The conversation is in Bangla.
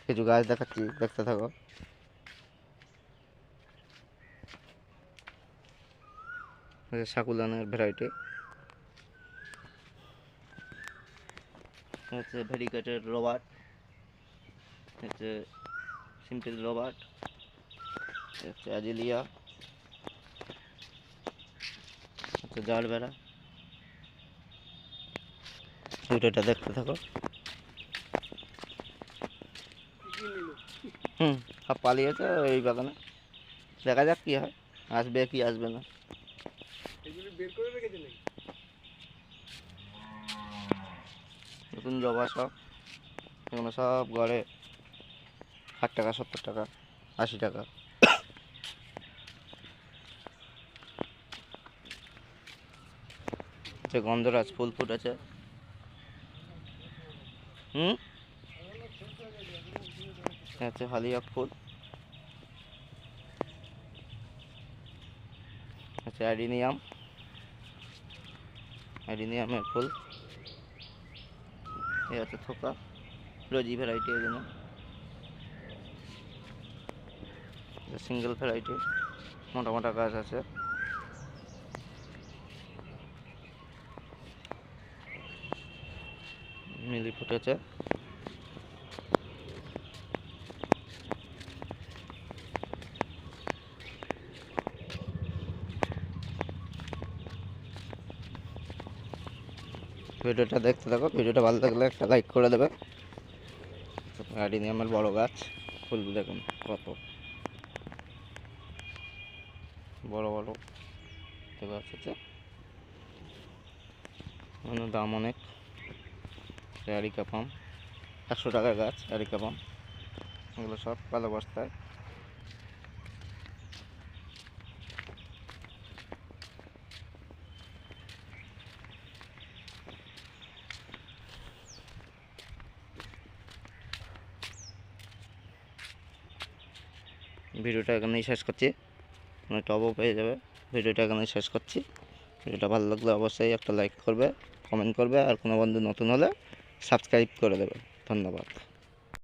কিছু গাছ দেখাচ্ছি, দেখতে থাকো। সাকুলানের ভ্যারাইটি হচ্ছে ভেরিকেটেড রবার্ট, হচ্ছে সিম্পল রবার্ট, হচ্ছে অ্যাজিলিয়া, হচ্ছে জারবেরা। ভিডিওটা দেখতে থাকো। সব পালিয়েছে এই বাগানে, দেখা যাক কি হয়, আসবে কি আসবে না। নতুন জবা সব, এগুলো সব গড়ে 60 টাকা, 70 টাকা, 80 টাকা। হচ্ছে গন্ধরাজ ফুল ফুটেছে। হচ্ছে হালিয়া ফুল, হচ্ছে অ্যাডিনিয়ামের ফুল। এই হচ্ছে থোকা, রোজি ভ্যারাইটি, এগুলো সিঙ্গেল ভ্যারাইটি, মোটা মোটা গাছ আছে। মিলি ফুটেছে। ভিডিওটা দেখতে থাকো, ভিডিওটা ভালো লাগলে একটা লাইক করে দেবে। অ্যাডিনিয়ামের বড় গাছ, ফুল দেখুন কত বড় বড় গাছ আছে, দাম অনেক। আরিকা পাম 100 টাকার গাছ, আরিকা পাম, এগুলো সব কালো বস্তায়। ভিডিওটা এখানেই শেষ করছি, টবও পেয়ে যাবে। ভিডিওটা এখানেই শেষ করছি। ভিডিওটা ভালো লাগলে অবশ্যই একটা লাইক করবে, কমেন্ট করবে, আর কোনো বন্ধু নতুন হলে সাবস্ক্রাইব করে দেবে। ধন্যবাদ।